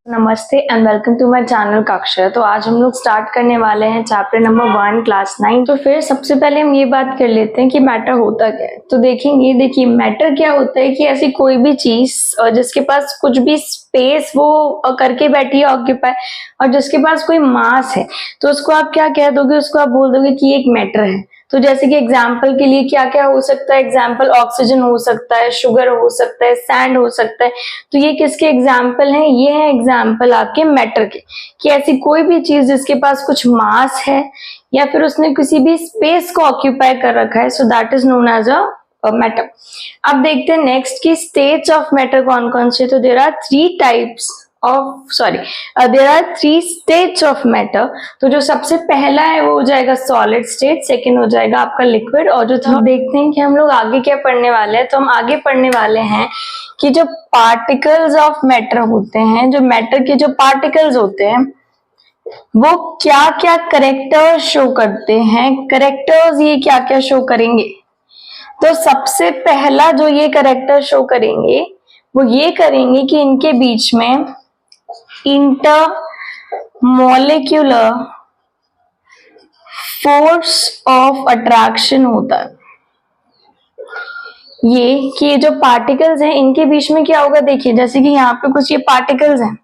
नमस्ते and welcome to my channel Kaksha. तो आज हम लोग स्टार्ट करने वाले हैं चैप्टर नंबर 1 क्लास 9। तो फिर सबसे पहले हम ये बात कर लेते हैं कि मैटर होता क्या है। तो देखेंगे, देखिए मैटर क्या होता है कि ऐसी कोई भी चीज जिसके पास कुछ भी स्पेस वो करके बैठी है ऑक्यूपाई, और जिसके पास कोई मास है, तो उसको आप क्या कह दोगे, उसको आप बोल दोगे कि एक मैटर है। तो जैसे कि एग्जाम्पल के लिए क्या क्या हो सकता है, एग्जाम्पल ऑक्सीजन हो सकता है, शुगर हो सकता है, सैंड हो सकता है। तो ये किसके एग्जाम्पल हैं? ये है एग्जाम्पल आपके मैटर के, कि ऐसी कोई भी चीज जिसके पास कुछ मास है या फिर उसने किसी भी स्पेस को ऑक्यूपाई कर रखा है, so that is known as a matter. अब देखते हैं नेक्स्ट की स्टेट्स ऑफ मैटर कौन कौन से। तो there are three states of matter. तो जो सबसे पहला है वो हो जाएगा सॉलिड स्टेट, सेकंड हो जाएगा आपका लिक्विड, और जो थर्ड देखते हैं कि हम लोग आगे क्या पढ़ने वाले हैं। तो हम आगे पढ़ने वाले हैं कि जो पार्टिकल्स ऑफ मैटर होते हैं, जो मैटर के जो पार्टिकल्स होते हैं, वो क्या क्या करेक्टर्स शो करते हैं। करेक्टर्स ये क्या क्या शो करेंगे? तो सबसे पहला जो ये करेक्टर शो करेंगे वो ये करेंगे कि इनके बीच में इंटरमोलिक्यूलर फोर्स ऑफ अट्रैक्शन होता है। ये कि ये जो पार्टिकल्स हैं इनके बीच में क्या होगा, देखिए जैसे कि यहाँ पे कुछ ये पार्टिकल्स हैं,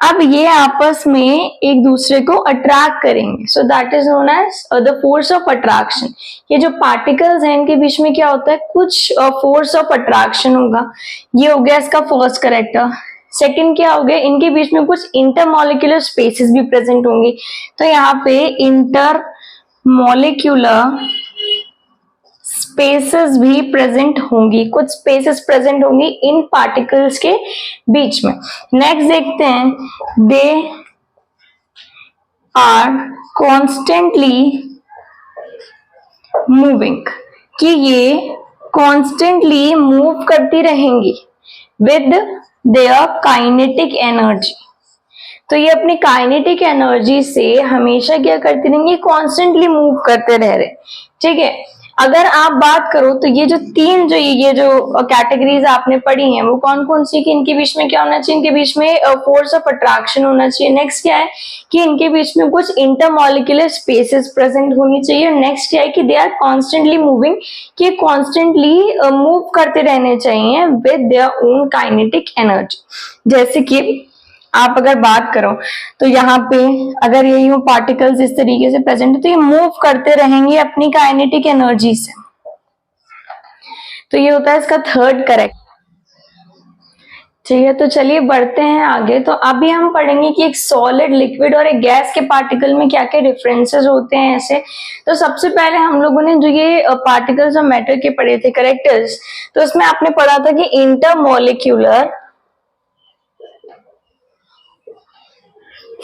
अब ये आपस में एक दूसरे को अट्रैक्ट करेंगे, so that is known as the force of attraction. ये जो पार्टिकल्स हैं इनके बीच में क्या होता है, कुछ फोर्स ऑफ अट्रैक्शन होगा। ये हो गया इसका फर्स्ट करेक्टर। सेकंड क्या हो गया, इनके बीच में कुछ इंटरमोलिक्यूलर स्पेसेस भी प्रेजेंट होंगी। तो यहाँ पे इंटरमोलिक्यूलर स्पेसेस भी प्रेजेंट होंगी, कुछ स्पेसेस प्रेजेंट होंगी इन पार्टिकल्स के बीच में। नेक्स्ट देखते हैं, दे आर कॉन्स्टेंटली मूविंग, कि ये कॉन्स्टेंटली मूव करती रहेंगी विद देयर काइनेटिक एनर्जी। तो ये अपनी काइनेटिक एनर्जी से हमेशा क्या करते रहेंगे, कॉन्स्टेंटली मूव करते रह रहे। ठीक है, अगर आप बात करो तो ये जो तीन ये जो कैटेगरीज आपने पढ़ी हैं वो कौन कौन सी, कि इनके बीच में क्या होना चाहिए, इनके बीच में फोर्स ऑफ अट्रैक्शन होना चाहिए। नेक्स्ट क्या है कि इनके बीच में कुछ इंटरमोलिक्यूलर स्पेसेस प्रेजेंट होनी चाहिए। नेक्स्ट क्या है कि दे आर कॉन्स्टेंटली मूविंग, कि कॉन्स्टेंटली मूव करते रहने चाहिए with their own kinetic energy. जैसे कि आप अगर बात करो तो यहाँ पे अगर यही पार्टिकल्स इस तरीके से प्रेजेंट है तो ये मूव करते रहेंगे अपनी काइनेटिक एनर्जी से। तो ये होता है इसका थर्ड करेक्ट। ठीक है, तो चलिए बढ़ते हैं आगे। तो अभी हम पढ़ेंगे कि एक सॉलिड, लिक्विड और एक गैस के पार्टिकल में क्या क्या डिफरेंसेस होते हैं ऐसे। तो सबसे पहले हम लोगों ने जो ये पार्टिकल्स और मैटर के पढ़े थे करेक्टर्स, तो उसमें आपने पढ़ा था कि इंटरमोलिक्यूलर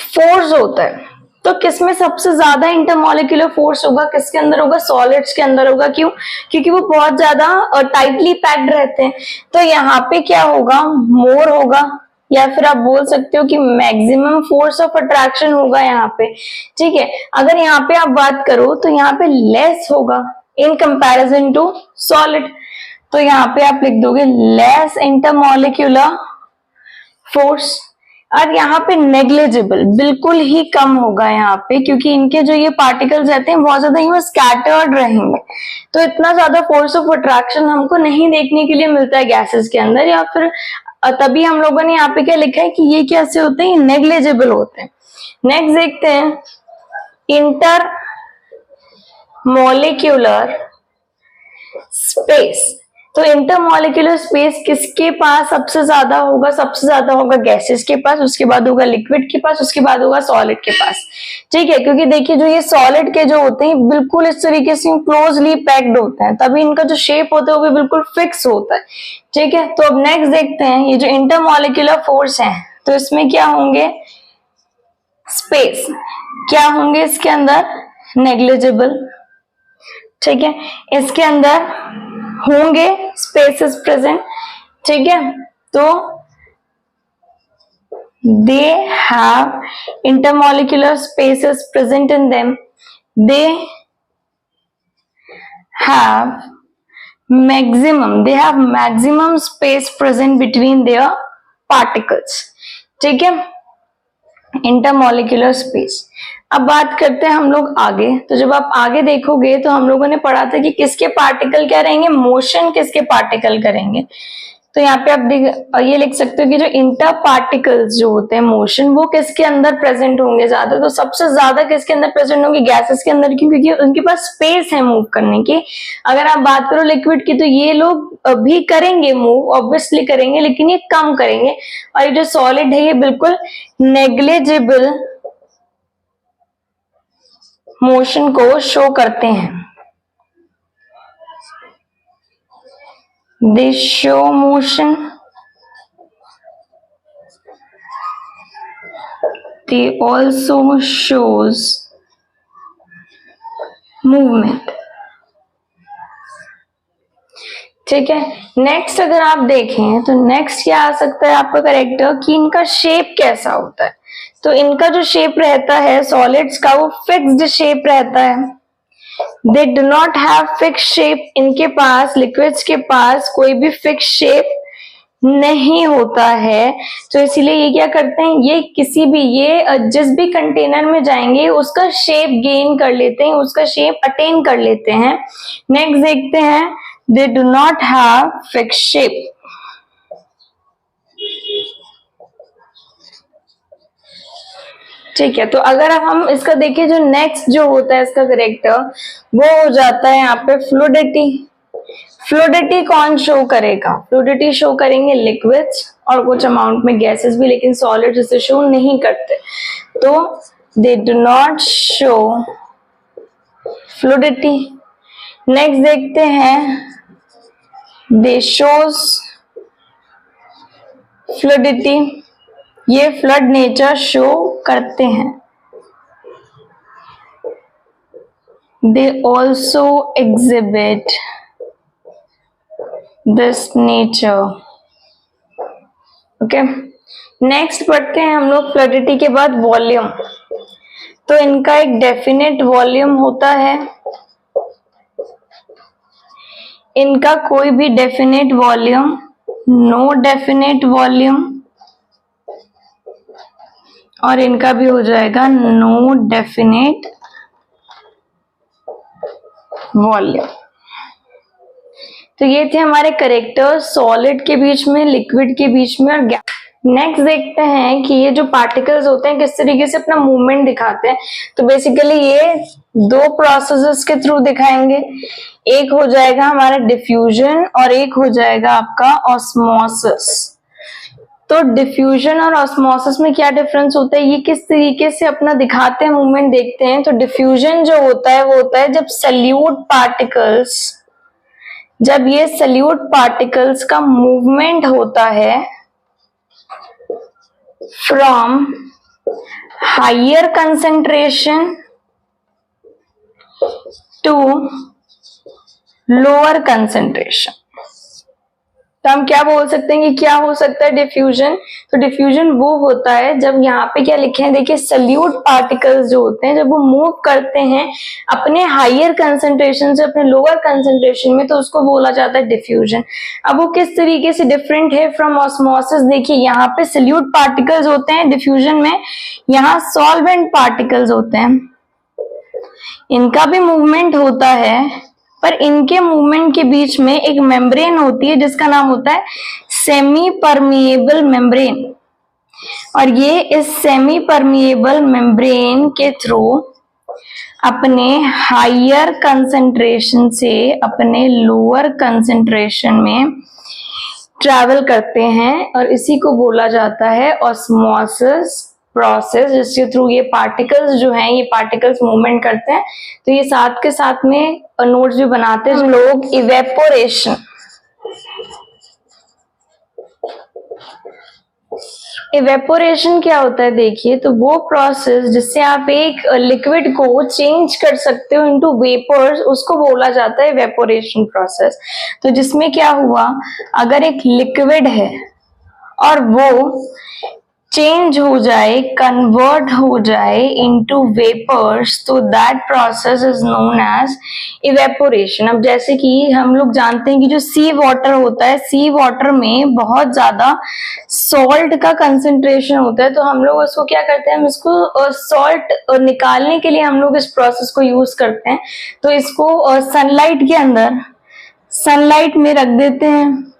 फोर्स होता है। तो किसमें सबसे ज्यादा इंटरमोलिक्यूलर फोर्स होगा, किसके अंदर होगा, सॉलिड्स के अंदर होगा। क्यों? क्योंकि वो बहुत ज्यादा टाइटली पैक्ड रहते हैं। तो यहाँ पे क्या होगा, मोर होगा, या फिर आप बोल सकते हो कि मैक्सिमम फोर्स ऑफ अट्रैक्शन होगा यहाँ पे। ठीक है, अगर यहाँ पे आप बात करो तो यहाँ पे लेस होगा इन कंपैरिजन टू सॉलिड। तो यहाँ पे आप लिख दोगे लेस इंटरमोलिक्यूलर फोर्स। और यहाँ पे नेग्लिजिबल, बिल्कुल ही कम होगा यहाँ पे, क्योंकि इनके जो ये पार्टिकल्स रहते हैं बहुत ज्यादा ही स्कैटर्ड रहेंगे। तो इतना ज्यादा फोर्स ऑफ अट्रैक्शन हमको नहीं देखने के लिए मिलता है गैसेस के अंदर, या फिर तभी हम लोगों ने यहाँ पे क्या लिखा है कि ये कैसे होते हैं, नेग्लिजिबल होते हैं। नेक्स्ट देखते हैं इंटर मोलिक्यूलर स्पेस। तो इंटरमोलिक्यूलर स्पेस किसके पास सबसे ज्यादा होगा? सबसे ज्यादा होगा गैसेस के पास, उसके बाद होगा लिक्विड के पास, उसके बाद होगा सॉलिड के पास। ठीक है, क्योंकि देखिए जो ये सॉलिड के जो होते हैं बिल्कुल इस तरीके से क्लोजली पैक्ड होते हैं, तभी इनका जो शेप होता है वो भी बिल्कुल फिक्स होता है। ठीक है, तो अब नेक्स्ट देखते हैं ये जो इंटरमोलिक्यूलर फोर्स है, तो इसमें क्या होंगे, स्पेस क्या होंगे इसके अंदर, नेग्लिजिबल। ठीक है, इसके अंदर होंगे स्पेसेस प्रेजेंट। ठीक है, तो they have intermolecular spaces present in them, they have maximum, they have maximum space present between their particles, ठीक है, इंटरमॉलिक्यूलर स्पेस। अब बात करते हैं हम लोग आगे। तो जब आप आगे देखोगे तो हम लोगों ने पढ़ा था कि किसके पार्टिकल क्या रहेंगे, मोशन किसके पार्टिकल करेंगे। तो यहाँ पे आप ये लिख सकते हो कि जो इंटर पार्टिकल्स जो होते हैं मोशन, वो किसके अंदर प्रेजेंट होंगे ज्यादा। तो सबसे ज्यादा किसके अंदर प्रेजेंट होंगे, गैसेस के अंदर, क्योंकि उनके पास स्पेस है मूव करने की। अगर आप बात करो लिक्विड की, तो ये लोग भी करेंगे मूव, ऑब्वियसली करेंगे, लेकिन ये कम करेंगे। और ये जो सॉलिड है ये बिल्कुल नेग्लिजिबल मोशन को शो करते हैं। They show motion. They also shows movement. ठीक है, नेक्स्ट अगर आप देखें तो नेक्स्ट क्या आ सकता है आपका करेक्टर, कि इनका शेप कैसा होता है। तो इनका जो शेप रहता है सॉलिड्स का, वो फिक्स्ड शेप रहता है। They do not have fix shape, इनके पास लिक्विड्स के पास कोई भी फिक्स शेप नहीं होता है। तो इसीलिए ये क्या करते हैं, ये किसी भी, ये जिस भी कंटेनर में जाएंगे उसका शेप गेन कर लेते हैं, उसका शेप अटेन कर लेते हैं। नेक्स्ट देखते हैं, they do not have fix shape. ठीक है, तो अगर हम इसका देखें, जो नेक्स्ट जो होता है इसका करेक्टर, वो हो जाता है यहाँ पे फ्लूइडिटी। फ्लूइडिटी कौन शो करेगा, फ्लूइडिटी शो करेंगे लिक्विड्स और कुछ अमाउंट में गैसेस भी, लेकिन सॉलिड इसे शो नहीं करते। तो they do not show fluidity. Next देखते हैं, दे शोज फ्लूइडिटी, ये फ्लड नेचर शो करते हैं। They also exhibit this nature. Okay, next पढ़ते हैं हम लोग फ्लूइडिटी के बाद वॉल्यूम। तो इनका एक डेफिनेट वॉल्यूम होता है, इनका कोई भी definite volume, no definite volume, और इनका भी हो जाएगा नो डेफिनेट वॉल्यूम। तो ये थे हमारे करेक्टर्स सॉलिड के बीच में, लिक्विड के बीच में और गैस। नेक्स्ट देखते हैं कि ये जो पार्टिकल्स होते हैं किस तरीके से अपना मूवमेंट दिखाते हैं। तो बेसिकली ये दो प्रोसेसेस के थ्रू दिखाएंगे, एक हो जाएगा हमारा डिफ्यूजन और एक हो जाएगा आपका ऑस्मोसिस। तो डिफ्यूजन और ऑस्मोसिस में क्या डिफरेंस होता है, ये किस तरीके से अपना दिखाते हैं मूवमेंट, देखते हैं। तो डिफ्यूजन जो होता है वो होता है जब सल्यूट पार्टिकल्स, जब ये सल्यूट पार्टिकल्स का मूवमेंट होता है from higher concentration to lower concentration. तो हम क्या बोल सकते हैं कि क्या हो सकता है डिफ्यूजन। तो डिफ्यूजन वो होता है जब यहाँ पे क्या लिखे हैं, देखिए सल्यूट पार्टिकल्स जो होते हैं जब वो मूव करते हैं अपने हायर कंसेंट्रेशन से अपने लोअर कंसेंट्रेशन में, तो उसको बोला जाता है डिफ्यूजन। अब वो किस तरीके से डिफरेंट है फ्रॉम ऑस्मोसिस, देखिए यहाँ पे सल्यूट पार्टिकल्स होते हैं डिफ्यूजन में, यहाँ सॉल्वेंट पार्टिकल्स होते हैं, इनका भी मूवमेंट होता है, पर इनके मूवमेंट के बीच में एक मेम्ब्रेन होती है जिसका नाम होता है सेमी परमिएबल मेम्ब्रेन। और ये इस सेमी परमिएबल मेम्ब्रेन के थ्रू अपने हायर कंसेंट्रेशन से अपने लोअर कंसेंट्रेशन में ट्रैवल करते हैं, और इसी को बोला जाता है ऑस्मोसिस प्रोसेस, जिसके थ्रू ये पार्टिकल्स जो हैं, ये पार्टिकल्स मूवमेंट करते हैं। तो ये साथ के साथ में नोट्स भी बनाते हैं लोग। इवेपोरेशन, इवेपोरेशन क्या होता है देखिए, तो वो प्रोसेस जिससे आप एक लिक्विड को चेंज कर सकते हो इनटू वेपर्स, उसको बोला जाता है इवेपोरेशन प्रोसेस। तो जिसमें क्या हुआ, अगर एक लिक्विड है और वो चेंज हो जाए, कन्वर्ट हो जाए इनटू वेपर्स, तो that process is known as evaporation. अब जैसे कि हम लोग जानते हैं कि जो सी वाटर होता है, सी वाटर में बहुत ज्यादा सॉल्ट का कंसंट्रेशन होता है, तो हम लोग उसको क्या करते हैं, हम इसको सॉल्ट निकालने के लिए हम लोग इस प्रोसेस को यूज करते हैं। तो इसको सनलाइट के अंदर, सनलाइट में रख देते हैं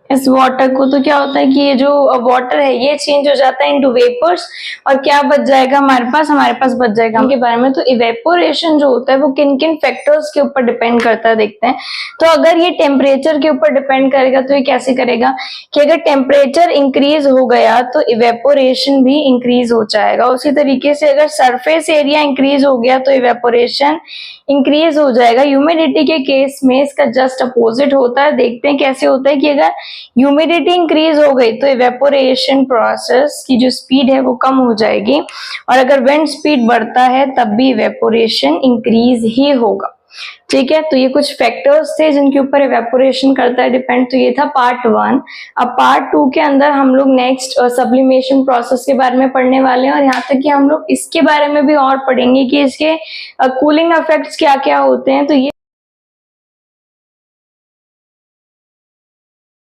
इस वाटर को, तो क्या होता है कि ये जो वाटर है ये चेंज हो जाता है इनटू वेपर्स, और क्या बच जाएगा हमारे पास बच जाएगा के बारे में। तो इवेपोरेशन जो होता है वो किन किन फैक्टर्स के ऊपर डिपेंड करता है देखते हैं। तो अगर ये टेम्परेचर के ऊपर डिपेंड करेगा तो ये कैसे करेगा कि अगर टेम्परेचर इंक्रीज हो गया तो इवेपोरेशन भी इंक्रीज हो जाएगा। उसी तरीके से अगर सरफेस एरिया इंक्रीज हो गया तो इवेपोरेशन इंक्रीज हो जाएगा। ह्यूमिडिटी के केस में इसका जस्ट अपोजिट होता है। देखते हैं कैसे होता है कि अगर ह्यूमिडिटी इंक्रीज हो गई तो इवेपोरेशन प्रोसेस की जो स्पीड है वो कम हो जाएगी, और अगर विंड स्पीड बढ़ता है तब भी इवेपोरेशन इंक्रीज ही होगा। ठीक है, तो ये कुछ फैक्टर्स थे जिनके ऊपर इवेपोरेशन करता है डिपेंड। तो ये था पार्ट 1। अब पार्ट 2 के अंदर हम लोग नेक्स्ट सब्लिमेशन प्रोसेस के बारे में पढ़ने वाले हैं, और यहाँ तक कि हम लोग इसके बारे में भी और पढ़ेंगे कि इसके कूलिंग इफेक्ट्स क्या क्या होते हैं। तो ये